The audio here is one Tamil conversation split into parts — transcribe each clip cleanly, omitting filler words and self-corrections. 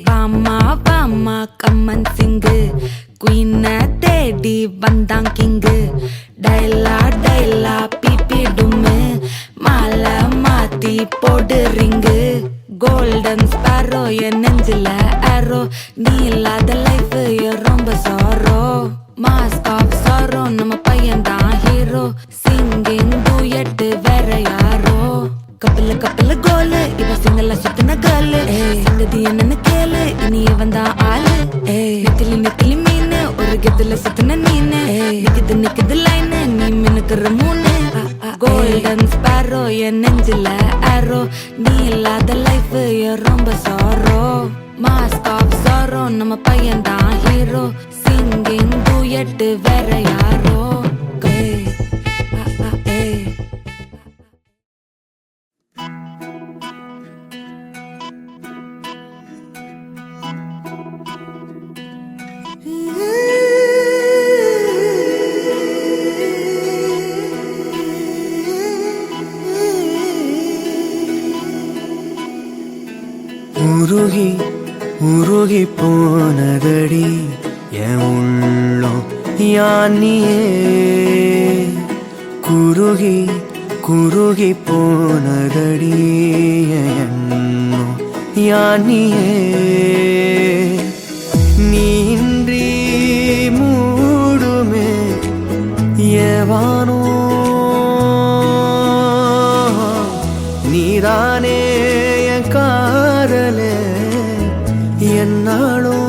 வாமா வாமா கம்மன் சிங்கு குயின தேடி வந்தான் கிங்கு டைலா டைலா பிபி டும்மு மாலை மாத்தி போடு ரிங்கு கோல்டன் ஸ்பாரோ என் நெஞ்சில ஆரோ நீ இல்லாத லைஃப் ரொம்ப சாரோ மாஸ்க் ஆஃப் சாரோ நம்ம பையன் தான் ஹீரோ சிங்கிங் டூயட் வேற யாரோ கப்பல கப்பல கோலு இவ சிங்கல்ல சுத்தின கேளு சங்கதி என்னன்னு கேளு இனி இவன் தான் ஆளு நெத்திலி நெத்திலி மீனு ஒரு கெத்துல சுத்தின நீனு நிக்குது நிக்குது லைனு நீ மினுக்குற மூணு கோல்டன் ஸ்பாரோ என் நெஞ்சில ஆரோ நீ இல்லாத லைஃப் ரொம்ப சாரோ மாஸ்க் ஆஃப் சாரோ நம்ம பையன் தான் ஹீரோ சிங்கிங் டூயட் வேற யாரோ உருகி உருகி போனதடி என் உள்ளம் யானியே குருகி குருகி போனதடி எண்ணம் யானியே நீன்றி மூடுமே ஏவானோ நீதானே என் காதலே என்னாலும்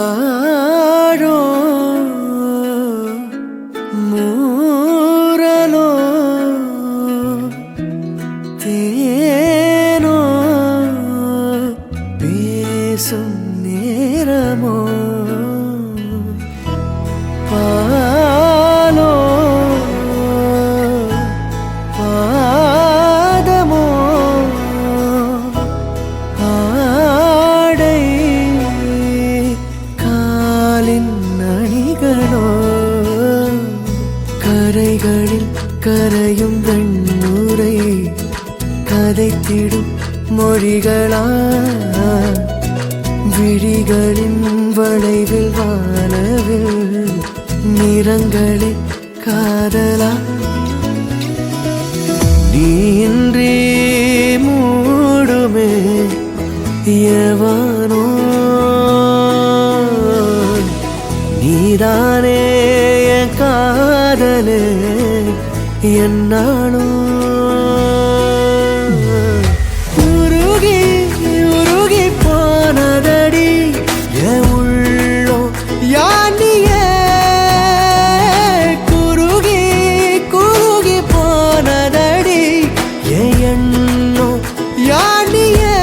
யாரோ மூரலோ தேனோ பேசும் நேரமோ பாலோ பாதமோ அணிகளோ கரைகளில் கரையும் வெண்ணுரை கதைத்திடும் மொழிகளா விழிகளின் வளைவில் வானவில் நிறங்களில் காதலா நீன்றி மூடுமே எவானோ நீதானே என் காதலே என்னாலும் உருகி உருகி போனதடி என் உள்ளம் யானியே குருகி குருகி போனதடி என் எண்ணம் யானியே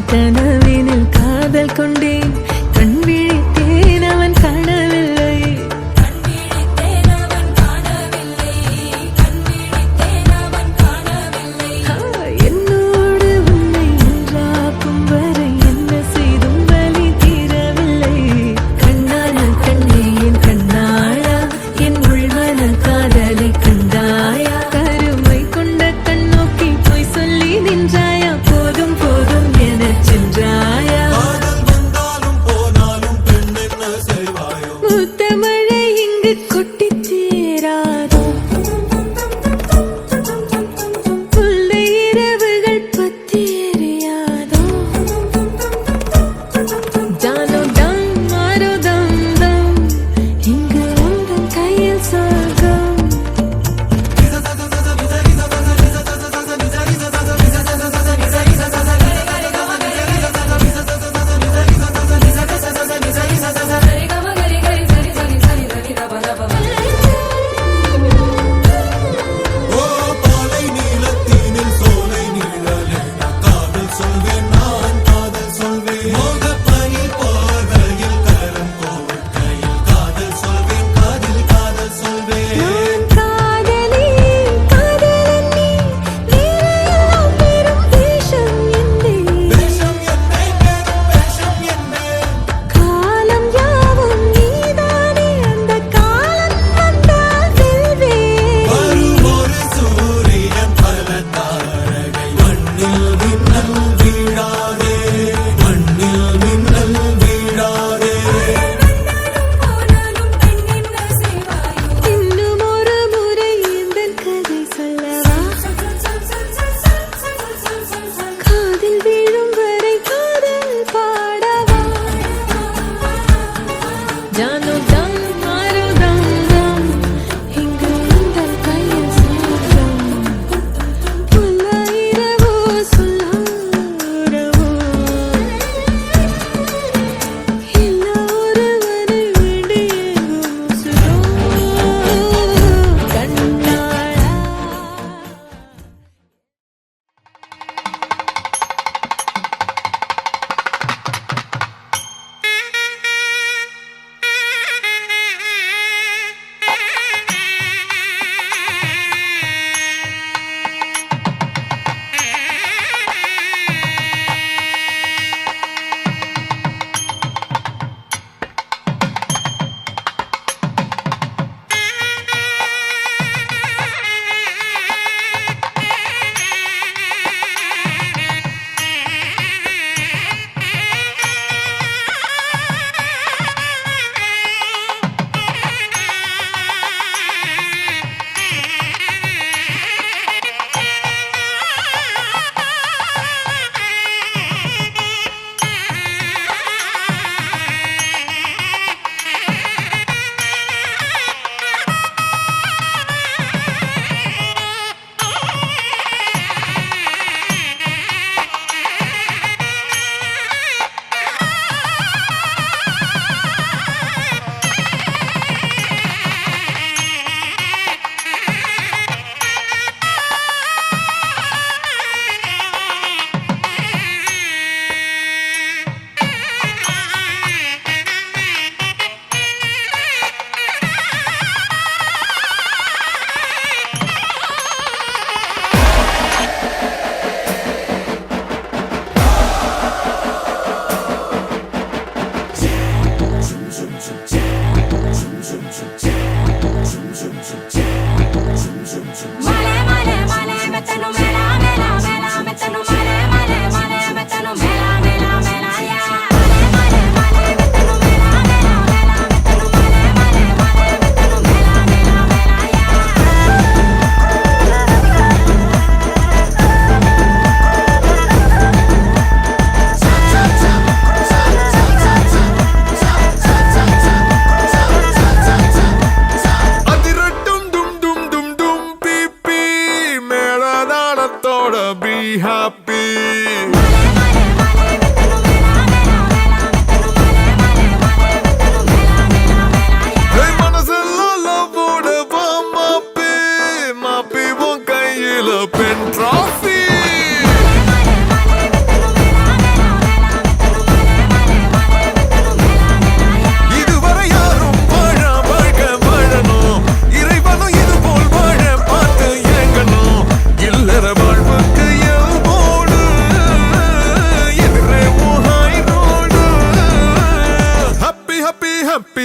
கனவினில் காதல் கொண்டேன் கண் விழித்தேன் அவன் காணவில்லை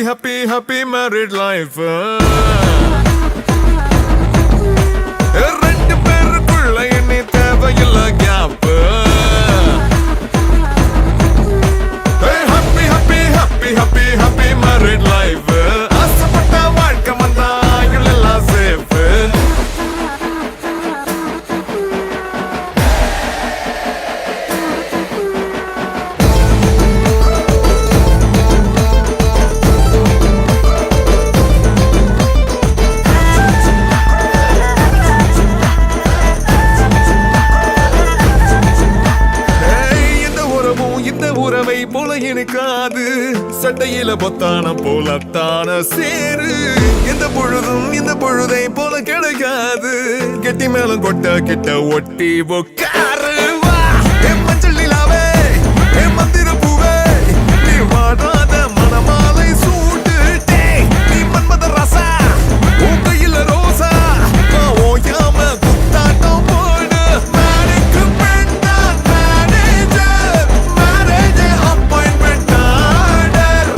happy, happy married life. ரெண்டு பேருக்குள்ள இனி தேவையில்ல gap. Happy, happy, happy, happy, happy married life. ஆசைப்பட்ட வாழ்க்கை வந்தா எல்லாம் சேஃப். இந்த உறவை போல எனக்காது, சட்டையில பொத்தானம் போலத்தான சேரு. இந்த பொழுதும் இந்த பொழுதை போல கிடைக்காது, கெட்டி மேலும் கொட்ட கிட்ட ஒட்டி உக்காரு. வா என் மஞ்சள் நிலாவே, என் மந்திர பூவே, நீ வாடாத மணமாலை சூட்டு. நீ மன்மத ராசா, உன் கையில ரோசா, ஓயாம குத்தாட்டம் போடு. மேடைக்கு பெண்தான் manager, marriage appointment order.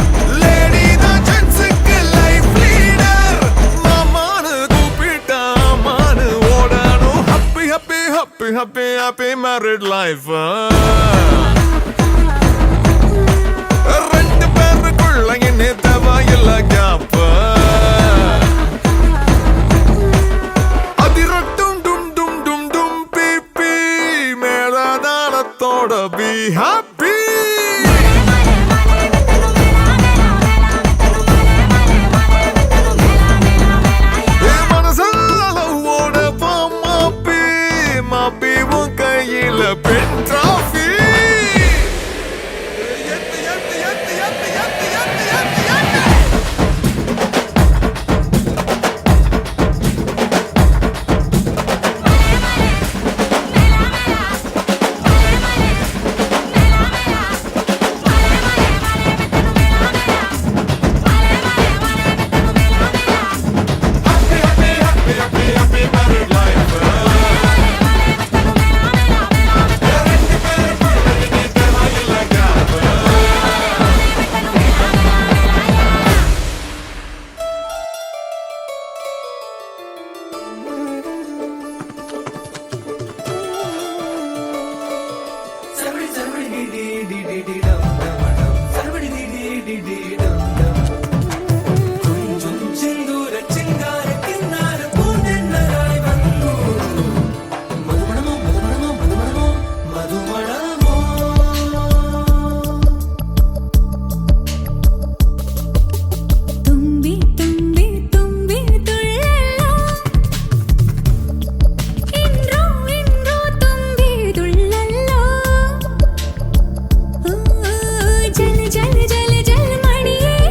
Lady தான் ஜென்ஸுக்கு லைஃப் லீடர். மாமானு கூப்பிட்டா மானு ஓடணும். Happy happy happy happy happy married life. ரெண்டு பேருக்குள்ள என்ன தேவையில்ல கேப். அதிரட்டும் டும் டும் டும் டும் பி பி, மேலதாளத்தோட பி ஹாப்பி. என் மனசெல்லாம் லவ்வோட மாப்பி, மாப்பி உன் கையில பெண் டிராஃபி. जल जल जल जल मणिये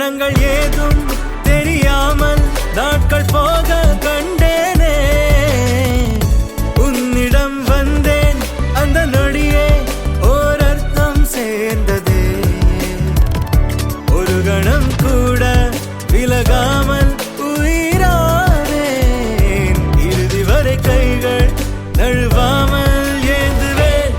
கணங்கள் ஏதும் தெரியாமல் நாட்கள் போக கண்டேனே. உன்னிடம் வந்தேன் அந்த நொடியே ஓர் அர்த்தம் சேர்ந்ததே. ஒரு கணம் கூட விலகாமல் உயிரானேன். இறுதி வரை கைகள் நழுவாமல் ஏந்துவேன்.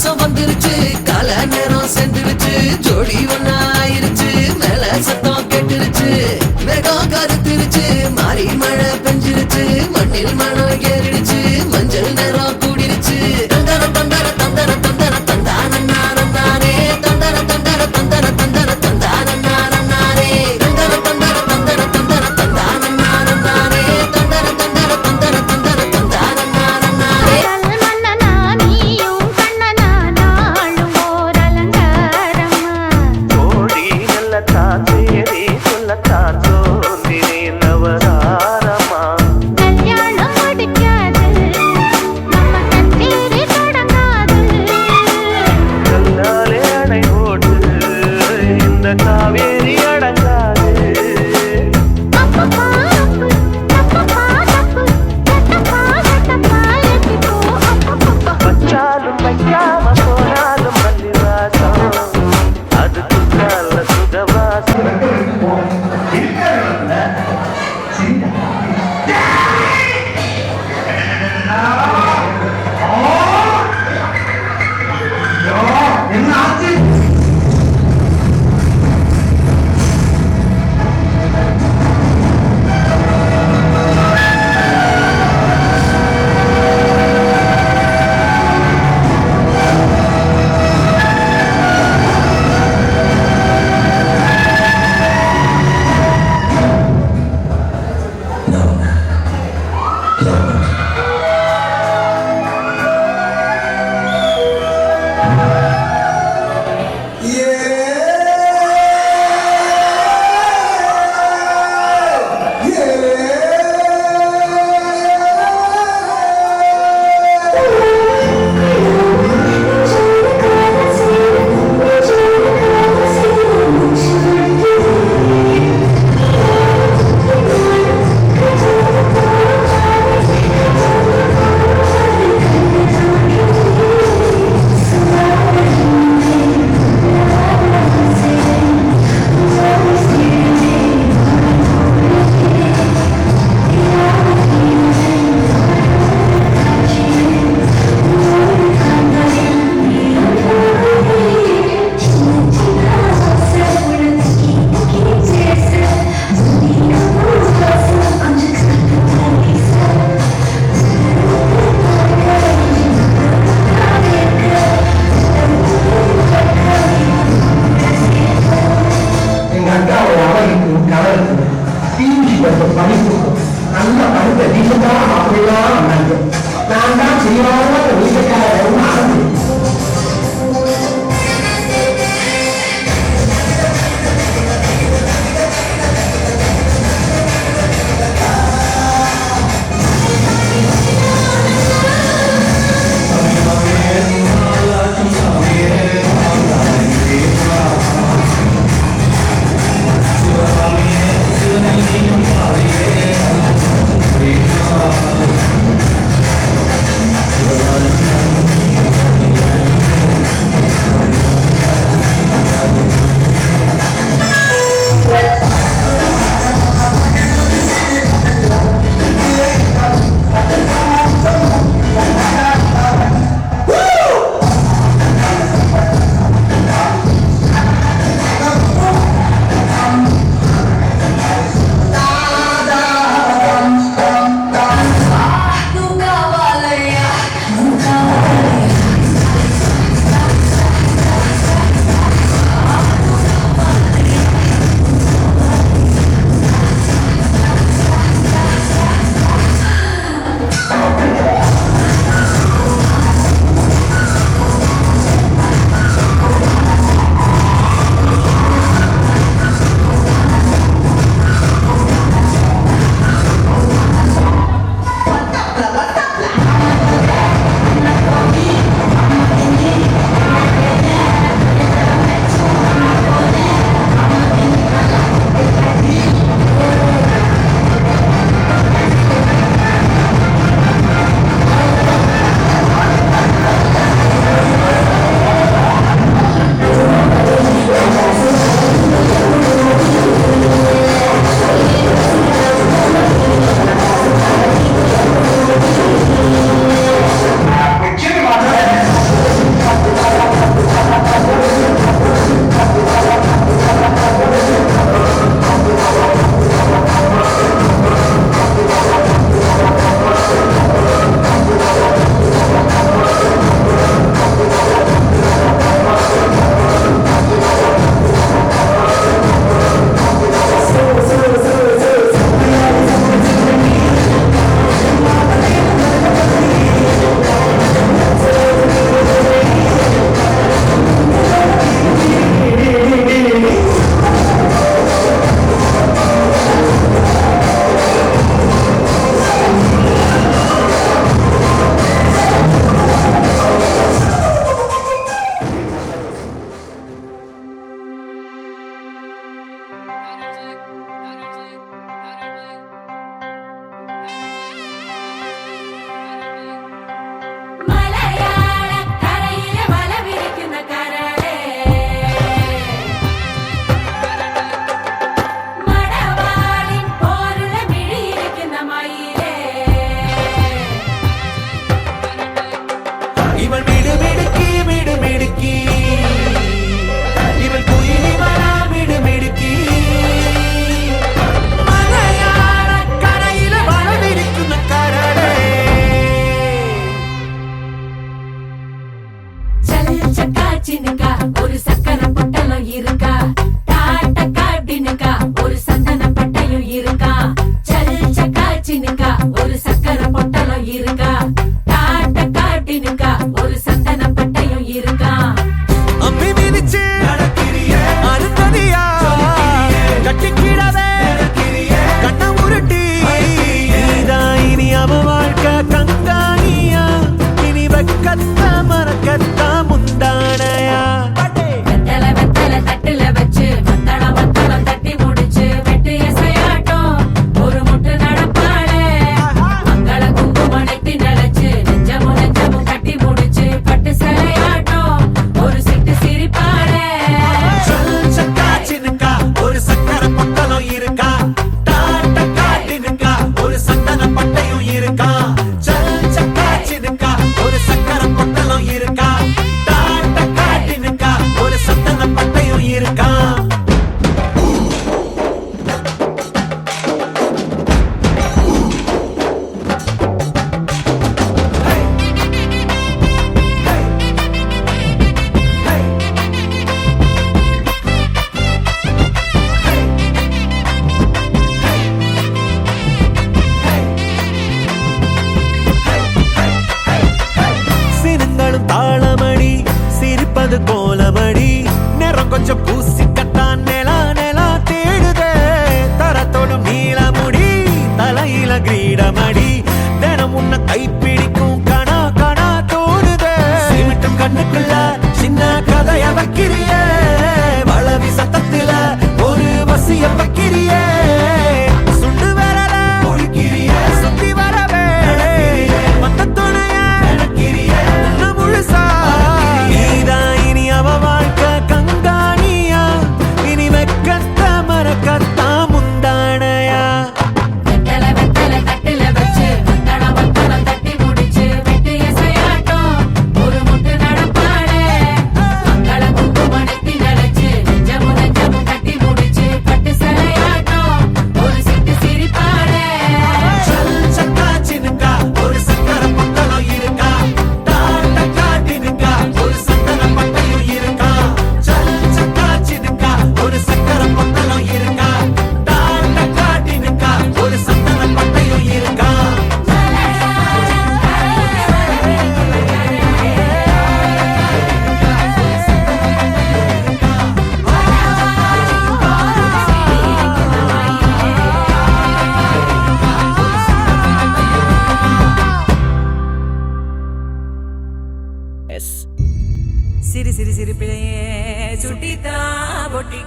மாசம் வந்துருச்சு கால நேரம் சென்றுருச்சு ஜோடி ஒன்னா ஆயிருச்சு மேல சத்தம் கேட்டுருச்சு வேகம் கருத்துருச்சு மாறி மழை பெஞ்சிருச்சு மண்ணில் மனம் ஏறிடுச்சு மஞ்சள் நேரம் கூடிருச்சு தந்தர தந்தர தந்தர தந்தர தந்தானே தந்தர தந்தர தந்தர தந்தர தந்தானே தந்தர தந்தர தந்தர தந்தர தந்தானே தந்தர தந்தர தந்தர தந்தர தந்தானே மன்னனா நீயும் கண்ணனா நாளும் ஓர் அலங்காரமா கோடி நல்லத்தான் சேரி சொல்லத்தான் சோந்தினே நவதாரமா கல்யாணம் முடிக்காது நம்ம கச்சேரி தொடங்காது கல்லாலே அணை போட்டு இந்த காவேரி அடங்காது அப்பப்பா அப்பு தப்பப்பா தப்பு தட்டப்பா தட்டப்பா எத்திப்போ அப்பப்பப்பா வச்சாலும் வைக்காம போனாலும் மல்லிவாசம் அது குற்றால சுகவாசம்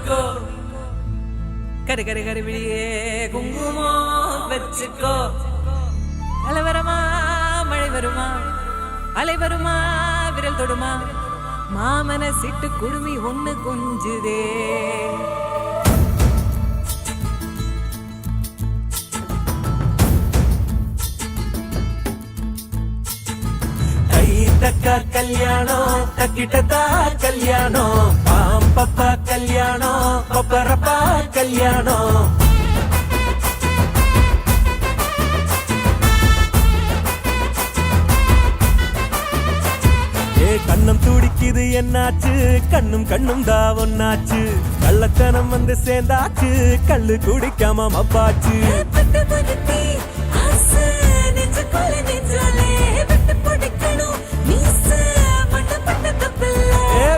மூடிக்கோ கரு கரு கருவிழியே குங்குமம் வச்சுக்கோ அலை வருமா மழை வருமா அலை வருமா விரல் தொடுமா மாமன சிட்டு குடுமி ஒண்ணு கொஞ்சுதே தக்கா கல்யாணம் தக்கிட்டதா கல்யாணம் பாம்பப்பா கல்யாணம் பப்பரப்பா கல்யாணம் கண்ணம் துடிக்குது என்னாச்சு கண்ணும் கண்ணும் தான் ஒன்னாச்சு கள்ளத்தனம் வந்து சேர்ந்தாச்சு கள்ளு குடிக்காம மப்பாச்சு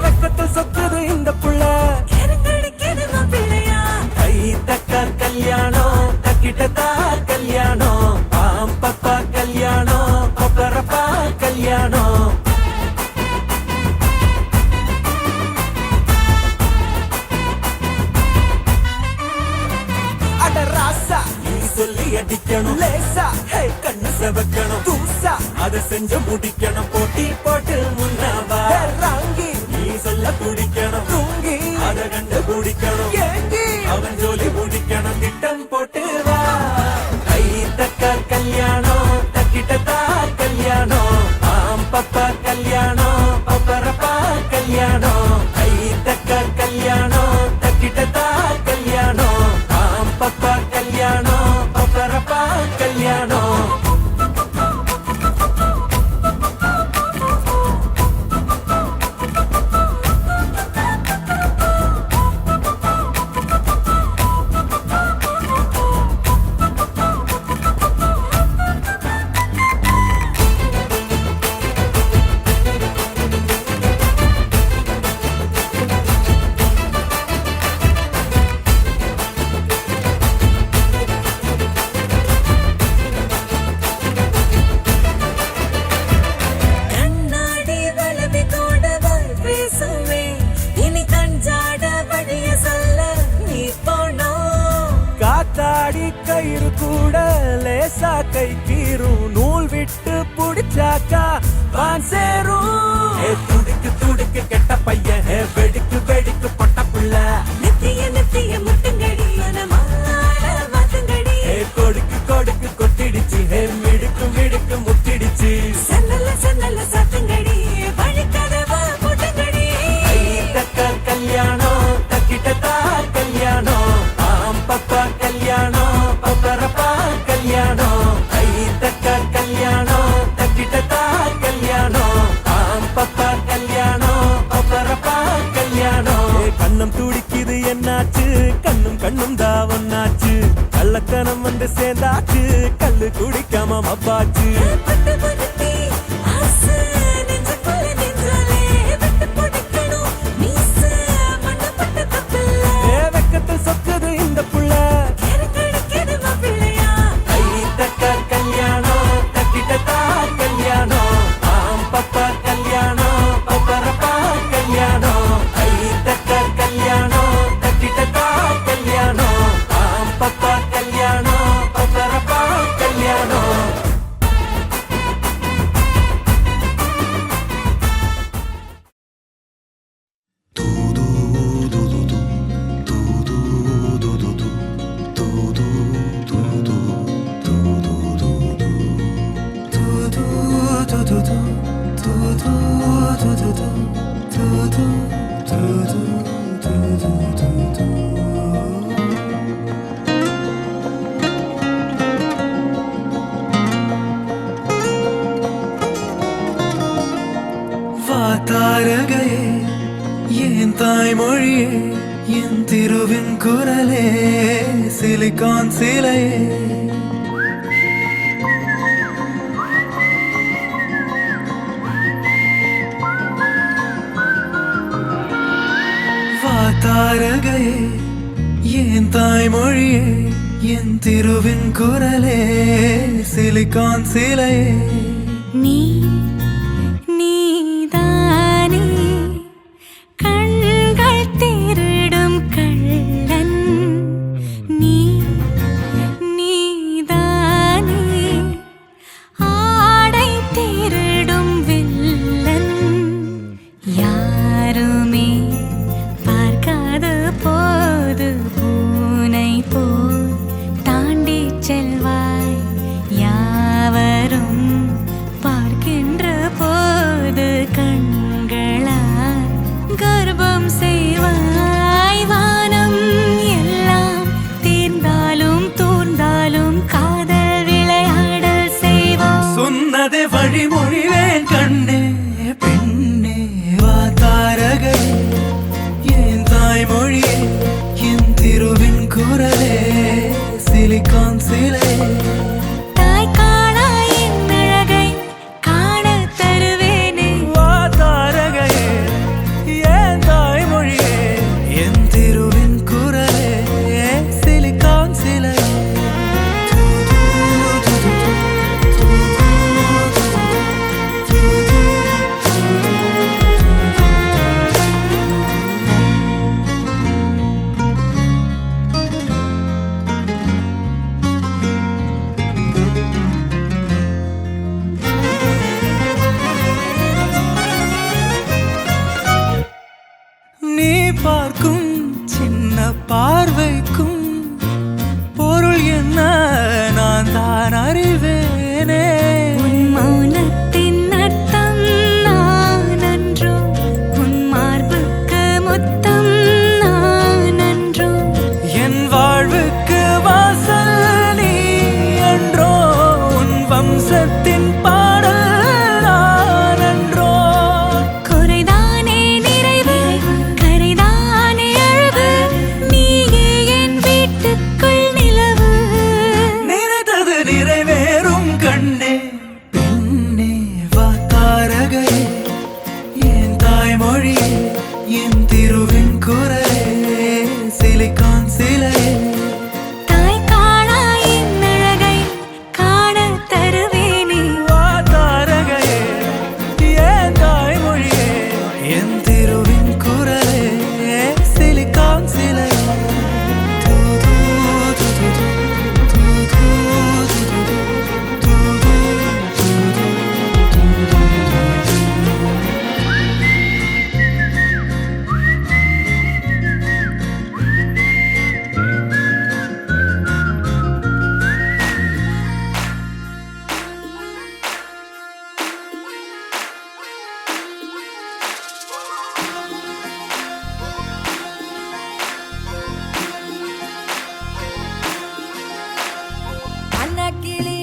வெக்கத்தில் சொத்துது இந்த புள்ள கை தக்கா கல்யாணம் தக்கிட்டதா கல்யாணம் பாம்பப்பா கல்யாணம் பப்பரப்பா கல்யாணம் சொல்லி அடிக்கணும் லேசா கண்ணு செவக்கணும் தூசா அதை செஞ்சு முடிக்கணும் போட்டி போட்டு முன்னாவா ராங்கி நீ சொல்ல குடிக்கணும் தூங்கி அதை கண்டு குடிக்கணும் ஏங்கி அவன் ஜோலி முடிக்கணும் திட்டம் போட்டு வா கை தக்க கல்யாணம் தக்கிட்டதா கல்யாணம் பாம்பப்பா கல்யாணம் பப்பரப்பா கல்யாணம் கை தக்க கல்யாணம் தக்கிட்டதா கல்யாணம் பாம்பப்பா கல்யாணம் பப்பரப்பா கல்யாணம் கயிறு கூட லேசா கை கீரும் நூல் விட்டு புடிச்சாக்கா வான் சேரும் துடிக்கு துடிக்கு கெட்ட பையன் வெடிக்கு வெடிக்கு பொட்ட புள்ள நெத்திய நெத்திய முட்டுங்கடி கொடுக்கு கொடுக்கு கொத்திடுச்சு மிடுக்கு மிடுக்கு முத்திடுச்சு சன்னல சன்னல சத்துங்கடி வழிக்கதவா முட்டுங்கடி தக்க கல்யாணம் தக்கிட்டதா கல்யாணம் பாம்பப்பா கல்யாணம் பப்பரப்பா கல்யாணம் ஐ தக்க கல்யாணம் தக்கிட்டதா கல்யாணம் பாம்பப்பா கல்யாணம் பப்பரப்பா கல்யாணம் கண்ணம் துடிக்குது என்னாச்சு கண்ணும் கண்ணும் தான் ஒன்னாச்சு கள்ளத்தனம் வந்து சேர்ந்தாச்சு கள்ளு குடிக்காம மப்பாச்சு வெக்கத்தில் சொக்குது இந்த புள்ள கை தக்க கல்யாணம் தக்கிட்டதா கல்யாணம் பாம்பப்பா கல்யாணம் பப்பரப்பா கல்யாணம் கை தக்க கல்யாணம் தக்கிட்டதா கல்யாணம் பாம்பப்பா கல்யாணம் பப்பரப்பா கல்யாணம் தாரகையே என் தாய்மொழியே என் திருவின் குரலே சிலிகான் சிலையே தாரகையே என் தாய்மொழியே என் திருவின் குரலே சிலிகான் சிலையே நீ நீதானே கண்கள் திருடும் கள்ள நான் அறிவேனே. உன் மௌனத்தின் அர்த்தம் நான் அன்றோ, உன் மார்புக்கு முத்தம் நான் அன்றோ, என் வாழ்வுக்கு வாசல் நீ என்றோ, உன் வம்சத்தின் பாடல் நான் என்றோ. குறைதானே நிறைவு, கரைதானே அழகு, நீயே என் வீட்டுக்குள் நிலவு. நினைத்தது நிறைவேறும் கண்ணே பெண்ணே வா தாரகையே, என் தாய்மொழியே என் திருவின் குரலே, சிலிக்கான் சிலையே. தாய் காணா என் அழகை காணத் தருவேனே. வா தாரகையே என் தாய்மொழியே என் திருவின் குரலே, சிலிக்கான் சிலையே. தூ தூ தூ தூ தூ தூ தூ தூ அன்னக்கிளி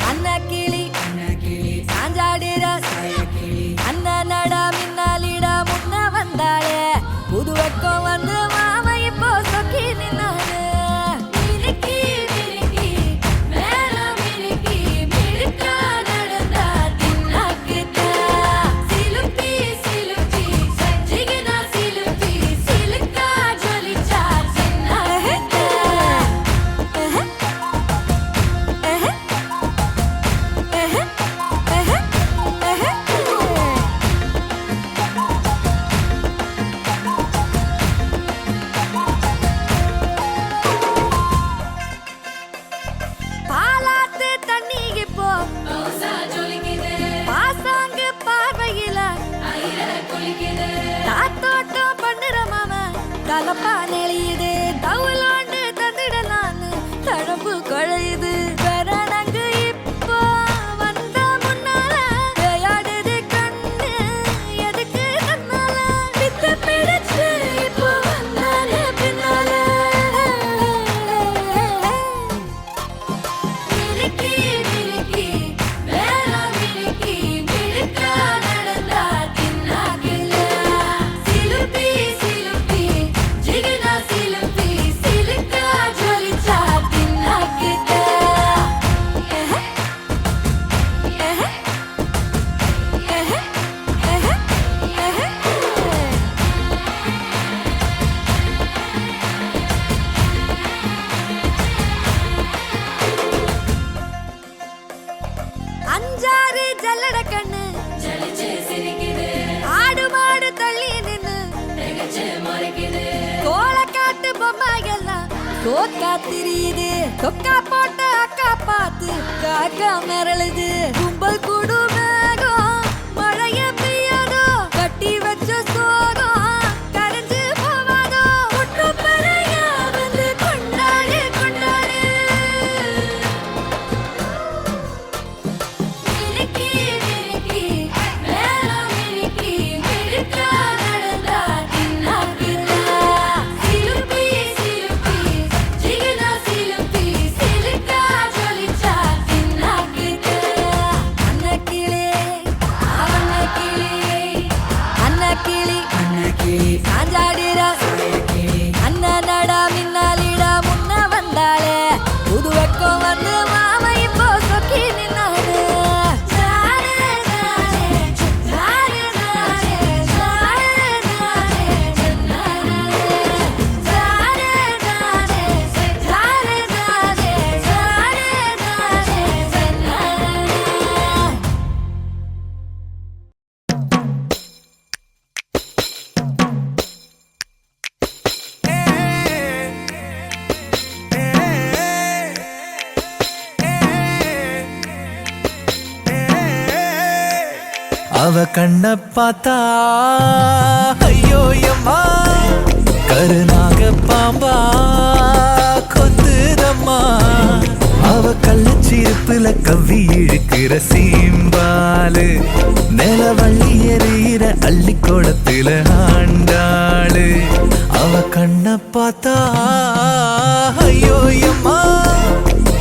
அன்னக்கிளி சாஞ்சாடுற அண்ணனடா மின்னாலிடா முன்ன வந்தாளே, புது வெக்கம் வந்து மாமா இப்போ சொக்கி நின்னாரு. மினுக்கி மினுக்கி மேல மினுக்கி மினுக்கா நடந்தா தின்னாக்குதா, சிலுப்பி சிலுப்பி ஜிகினா சிலுப்பி சிலுக்கா ஜொலிச்சா சின்னாக்குதா. பாலாத்து தண்ணிக்கு போ பாசாங்கு பார்வையில தாத்தோட்டம் பண்ணுற மாம கலப்பா நெளியுது, தவுலாண்டு தந்திடலான்னு தழம்பு குழையுது. பெரணங்கு இப்போ வந்த முன்னால விளையாடுது கண்ணு எதுக்கு தன்னால, வித்து பிடிச்சு இப்போ வந்தால பின்னால. மினுக்கி மினுக்கி மேல மினுக்கி மினுக்கா நடந்தா தின்னாக்குல, சிலுப்பி சிலுப்பி ஜிகினா சிலுப்பி சிலுக்கா ஜொலிச்சா தின்னாக்குத. அஞ்சாறு ஜல்லட கண்ணு ஆடு மாடு தள்ளி நின்னு கோலக்காட்டு பொம்மைகள்லாம் தோக்கா திரியுது, தொக்கா போட்ட அக்கா பார்த்து காக்கா மிரளுது. கும்பல் கூடு மேகம் மழைய பெய்யாதோ, கட்டி வச்ச சோகம் கரைஞ்சு போவாதோ, குற்றப்பறையா வந்து கொண்டாடு கொண்டாடு. மினுக்கி மினுக்கி மேல மினுக்கி மினுக்கா நடந்தா தின்னாக்குதா, சிலுப்பி சிலுப்பி ஜிகினா சிலுப்பி சிலுக்கா ஜொலிச்சா தின்னாக்குதா. அன்னக்கிளி அன்னக்கிளி சாஞ்சாடுற அண்ணனடா மின்னாலிடா முன்ன வந்தாளே, புது வெக்கம் வந்து மாமா இப்போ சொக்கி நின்னாரு. அவ கண்ண பார்த்தா ஐயோ எம்மா, கருநாக பாம்பா கொத்துதம்மா. கள்ளச்சிருப்புல கவ்வி இழுக்கிற சீம்பாலு நிலவள்ளி எறிகிற அள்ளி கோலத்துல ஆண்டாளு அவ கண்ண பார்த்தா ஐயோ அம்மா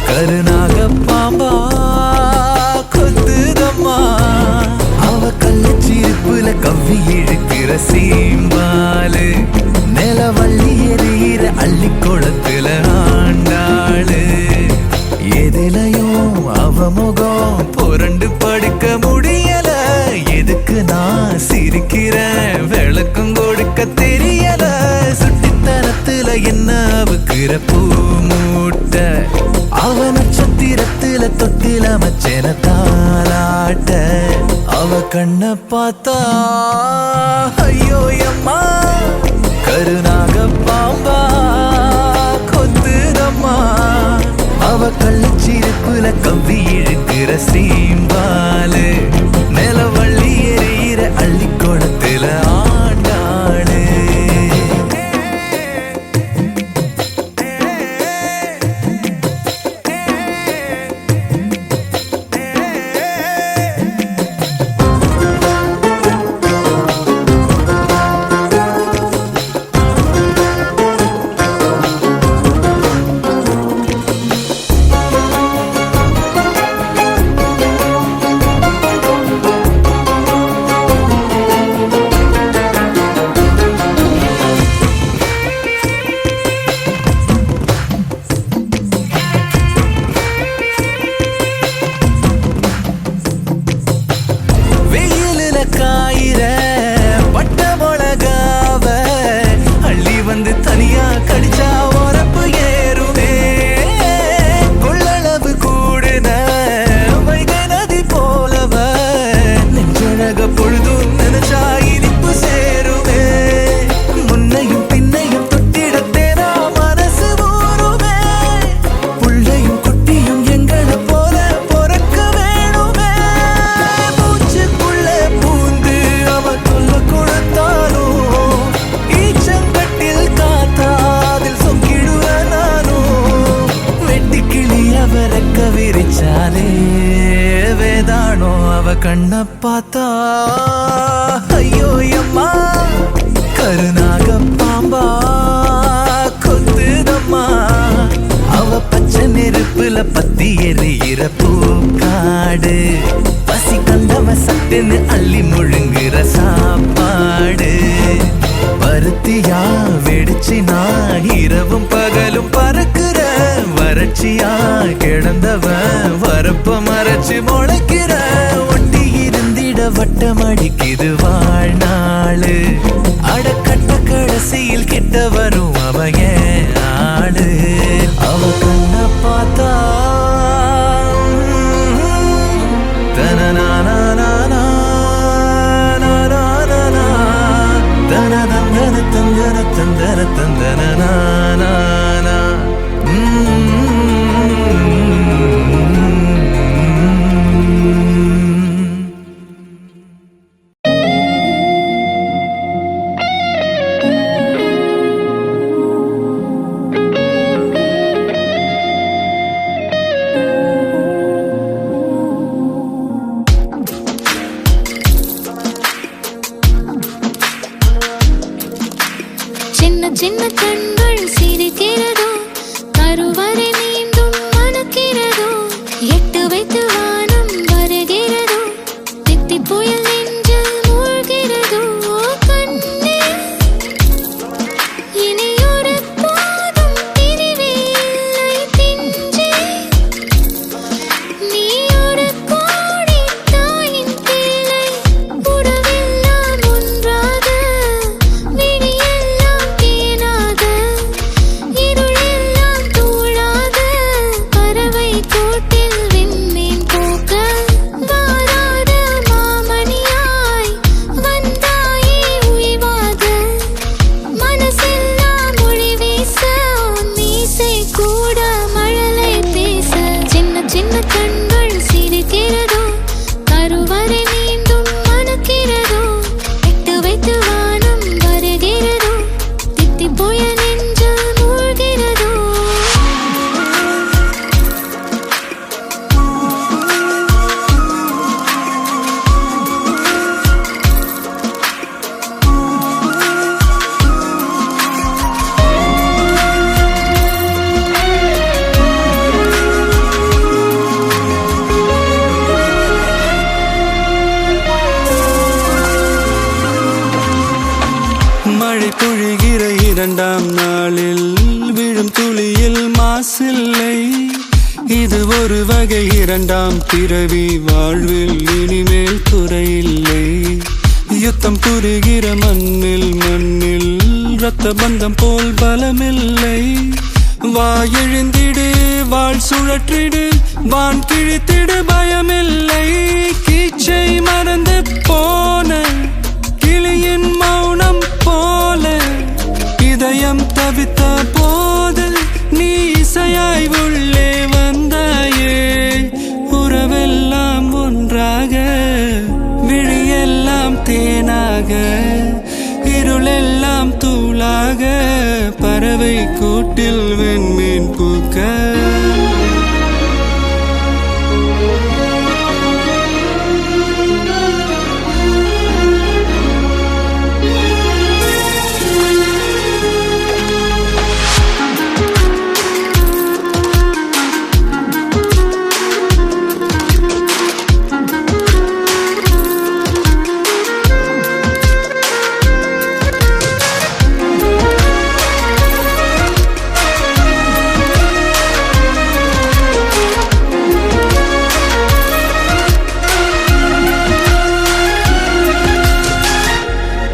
கருநாக பாம்பா கொத்துதம்மா அவ கள்ளச்சிருப்புல கவ்வி இழுக்கிற சீம்பாலு நிலவள்ளி எறிகிற அள்ளி கோலத்துல ஆண்டாளு எதிலையும் அவ முகம் புரண்டு படுக்க முடியல எதுக்கு நான் சிரிக்கிறேன் விளக்கம் கொடுக்க தெரியல சுட்டித்தனத்துல என்ன அவுக்கிற பூ மூட்ட அவ நட்சத்திரத்துல தொட்டில மச்சன தாளாட்ட அவ கண்ண பார்த்தா ஐயோ அம்மா கருநாக பாம்பா கொத்துதம்மா அவ கள்ளச்சிருப்புல கவ்வி இழுக்கிற சீம்பாலு நிலவள்ளி எறிகிற அள்ளி கோலத்துல ஆண்டாளு காயிர பட்ட மொளகாவ அள்ளி வந்து தனியா கடிச்சா உரப்பு ஏறுமே கொள்ளளவு கூடுன வைகை நதி போலவ நெஞ்சழக பொழுதும் நினைச்சா இனிப்பு சேருமே முன்னையும் பின்னையும் தொட்டிடத்தேனா மனசு ஊருமே புள்ளையும் குட்டியும் எங்களை போல பொறக்க வேணுமே மூச்சுக்குள்ள பூந்து அவ சொல்ல கொடுத்தாலும் ஈச்சங்கட்டில் காத்தாதில் சொக்கிடுவ நானும் வெட்டிக்கிளி அவரக்க விரிச்சாலே வேதானோ அவ கண்ண பார்த்தா ஐயோ அம்மா கருநாக பாம்பா கொத்துதம்மா அவ பச்சை நெருப்புல பத்தி எறிகிற பூக்காடு பசி கண்டவ சட்டுன்னு அள்ளி முழுங்குற சாப்பாடு பருத்தியா வெடிச்சினா இரவும் பகலும் பறக்குற வறட்சியா கிடந்தவன் வரப்ப மறைச்சு முளைக்கிற ஒட்டி இருந்திட வட்டம் அடிக்குது வாழ்நாளு அடக்கட்ட கடைசியில் கிட்ட வரும் அவன் ஆளு அவ கண்ண பார்த்தா தனநானா தனதந்தன தந்தன தந்தன தந்தன சின்ன கண்கள் சிரிக்கிறதோ கருவறை மீண்டும் மணக்கிறதோ எட்டு வைத்து வானம் வருகிறதோ தித்தி புயல் நெஞ்சில் மூழ்கிறதோ கண்ணே இனியொரு போதும் பிரிவே இல்லை பிஞ்சே நீ ஒரு கோடி தாயின் பிள்ளை உறவெல்லாம் ஒன்றாக விழியெல்லாம் தேனாக இருளெல்லாம் தூளாக பறவை கூட்டில் விண்மீன் போக புரிகிற இரண்டாம் நாளில் விழும் துளியில் மாசில்லை. இது ஒரு வகை இரண்டாம் பிறவி, வாழ்வில் இனிமேல் குறையில்லை. யுத்தம் புரிகிற மண்ணில் இரத்த பந்தம் போல் பலமில்லை. வா எழுந்திடு, வாழ் சுழற்றிடு, வான் கிழித்திடு, பயமில்லை. கீச்சை மறந்து போன கிளியின் மௌனம் போல இதயம் தவித்த போது நீ இசையாய் உள்ளே வந்தாயே. உறவெல்லாம் ஒன்றாக, விழியெல்லாம் தேனாக, இருளெல்லாம் தூளாக, பறவை கூட்டில் வெண்மீன் பூக்க.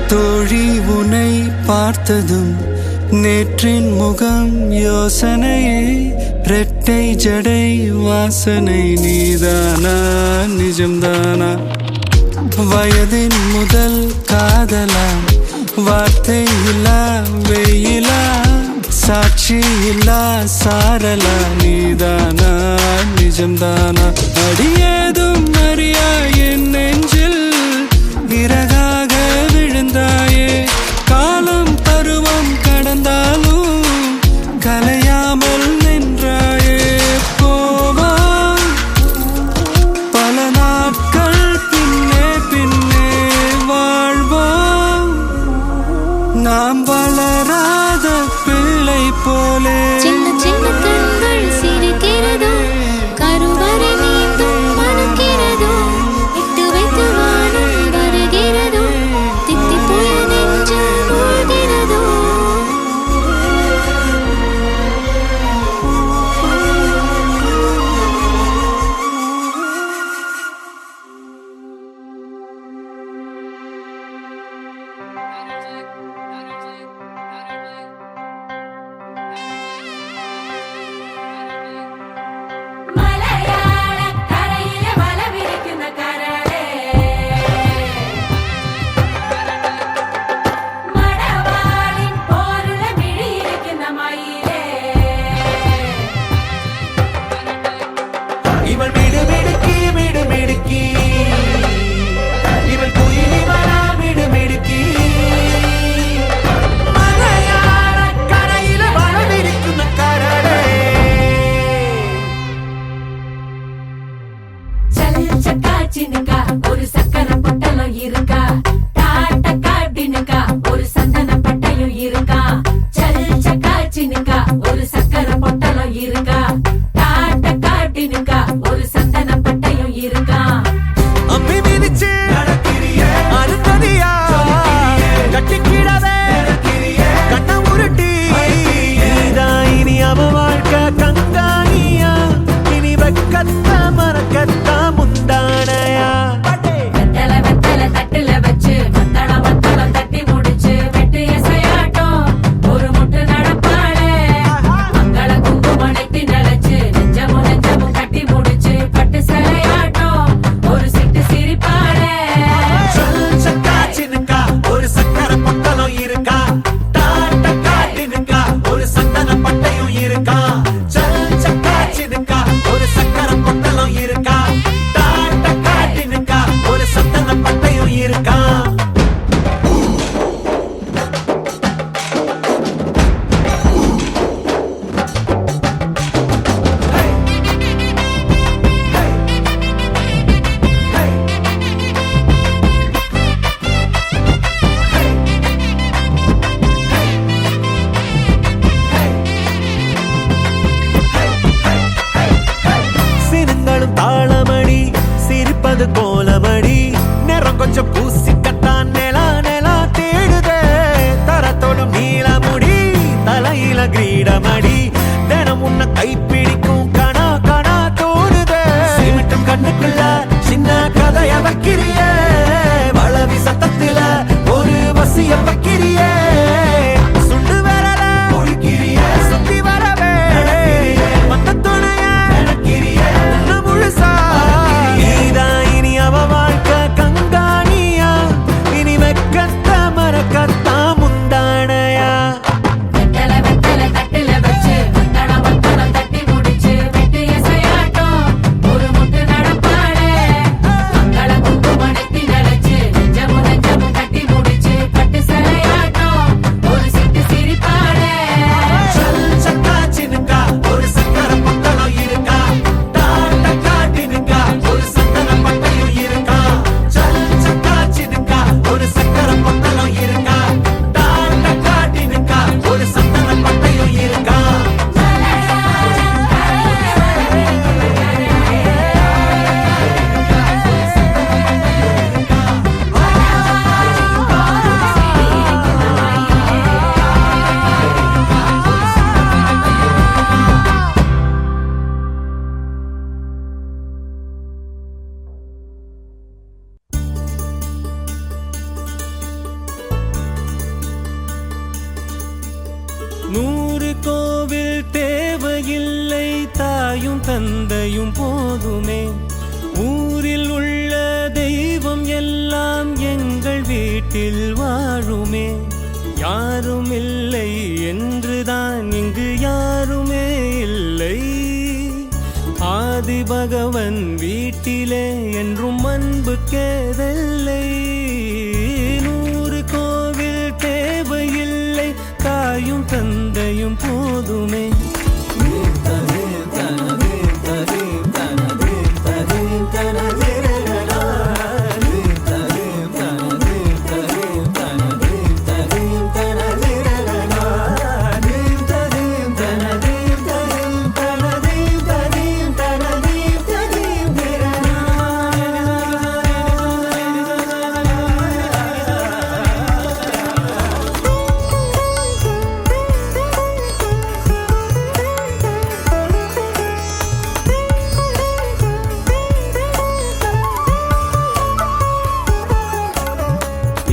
தோழி உன்னை பார்த்ததும் நேற்றின் முகம் யோசனையே. ரெட்டை ஜடை வாசனை நீதானா, நிஜம்தானா? வயதின் முதல் காதலா, வார்த்தை இல்லா வெயிலா, சாட்சி இல்லா சாரலா, நீதானா, நிஜம்தானா? அடியேதும் அறியா என் நெஞ்சில் இறகாக விழுந்தாயே. காலம் பருவம் கடந்தாலும் கலையாமல் நின்றாயே. போவான் பல நாட்கள், பின்னே பின்னே வாழ்வோம் நாம் வளராத பிள்ளை போலே. சின்ன சின்ன கண்கள் சிரிக்கிறதோ, கருவறை மீண்டும் மணக்கிறதோ, இட்டு வைத்த வானம் வருகிறதோ, தித்தி போய நெஞ்சு மூழ்கிறதோ. മലയാള കരയിലെ വലവിരിക്കുന്ന കരളേ, മടവാളിൻ പോലുള്ള മിഴിയിരിക്കുന്ന മയിലേ. இவள் மிடுமிடுக்கி மிடுமிடுக்கி, இவள் குயிலிவளா மிடுமிடுக்கி. மலையாள கரையில வளவிருക്കുന്ന கரடே. சல்சக்கா சினுக்கா ஒரு சக்கர பொட்டலம் இருக்கா, டாட்டக்கா டினுக்கா ஒரு சந்தன பட்டையும் இருக்கா. சல்சக்கா சினுக்கா ஒரு சக்கர பொட்டலம் இருக்கா, டாட்டக்கா டினுக்கா ஒரு சந்தன பட்டையும் இருக்கா. அம்பி மிதிச்சு நடக்கிறியே, அருந்ததியா கட்டிக்கிடவே கண்ண உருட்டி. நீதான் இனி அவ வாழ்க்கை கங்காணியா, இனி வெக்கத்த மறக்கத்த முந்தானையா. வெத்தல வெத்தல தட்டுல வச்சு மத்தளம் மத்தளம் தட்டி முடிச்சு வெட்டு எசையாட்டம் ஒரு முட்டு நடப்பாளே. மங்கள குங்குமனைத்தி நினைச்சு நெஞ்சமும் நெஞ்சமும் கட்டி முடிச்சு பட்டு சிலையாட்டம் ஒரு சிட்டு சிரிப்பாளே. சக்கா சினுக்கா ஒரு சக்கர பொட்டலம் இருக்கா, டாட்டக்கா டினுக்கா ஒரு சந்தன பட்டையும் இருக்கா. சக்கா சினுக்கா ஒரு சக்கர பொட்டலம் இருக்கா, டாட்டக்கா டினுக்கா ஒரு சந்தன பட்டையும் இருக்கா. சினுங்களும் தாளமடி, சிரிப்பது கோலமடி, நிறம் கொஞ்சம் பூசிக்கத்தான் நிலா நிலா தேடுதே. தரத்தோடும் நீல இடமடி தினம் உன்னை கைப்பிடிக்கும் கணா கணா தோணுதே சிமிட்டும் கண்ணுக்குள்ள சின்ன கதைய வைக்கிறியே வளவி சத்தத்தில ஒரு வசிய வைக்கிறியே சுண்டு வரல ஒழுக்கிறியே சுத்தி வரவே மத்த துணைய நடக்கிறியே முழுசா நீதான் இனி அவ வாழ்க்கை கங்காணியா இனி வெக்கத்த மறக்கத்தா முந்தானையா வெத்தலை வெத்தலை தட்டுல வச்சு வந்தடம் வந்தடம் தட்டி முடிச்சு வெட்டு எசையாட்டம் ஒரு முட்டு நடப்பாளே மங்கள குங்குமணத்தி நினைச்சு நெஞ்சமும் நெஞ்சமும் கட்டி முடிச்சு பட்டு சிலையாட்டம் ஒரு சிட்டு சிரிப்பாளே சக்கா சினுக்கா ஒரு சக்கர பொட்டலம் இருக்கா டாட்ட காட்டினுக்கா ஒரு சந்தன பட்டையும் இருக்கா சக்கா சினுக்கா ஒரு சக்கர பொட்டலம் இருக்கா டாட்ட காட்டினுக்கா ஒரு சந்தன பட்டையும் இருக்கா நூறு கோவில் தேவையில்லை தாயும் தந்தையும் போதுமே ஊரில் உள்ள தெய்வம் எல்லாம் எங்கள் வீட்டில் வாழுமே யாரும் இல்லை என்றுதான் இங்கு யாருமே இல்லை ஆதி பகவன் வீட்டிலே என்றும் அன்பு கேதல்லை நூறு கோவில் தேவையில்லை தாயும் தந்தையும் போதுமே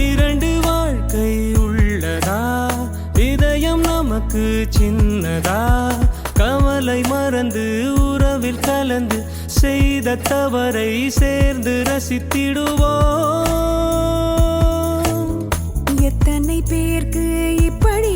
இரண்டு வாழ்க்கை உள்ளதா இதயம் நமக்கு சின்னதா கவலை மறந்து உறவில் கலந்து செய்த தவறை சேர்ந்து ரசித்திடுவோம் எத்தனை பேருக்கு இப்படி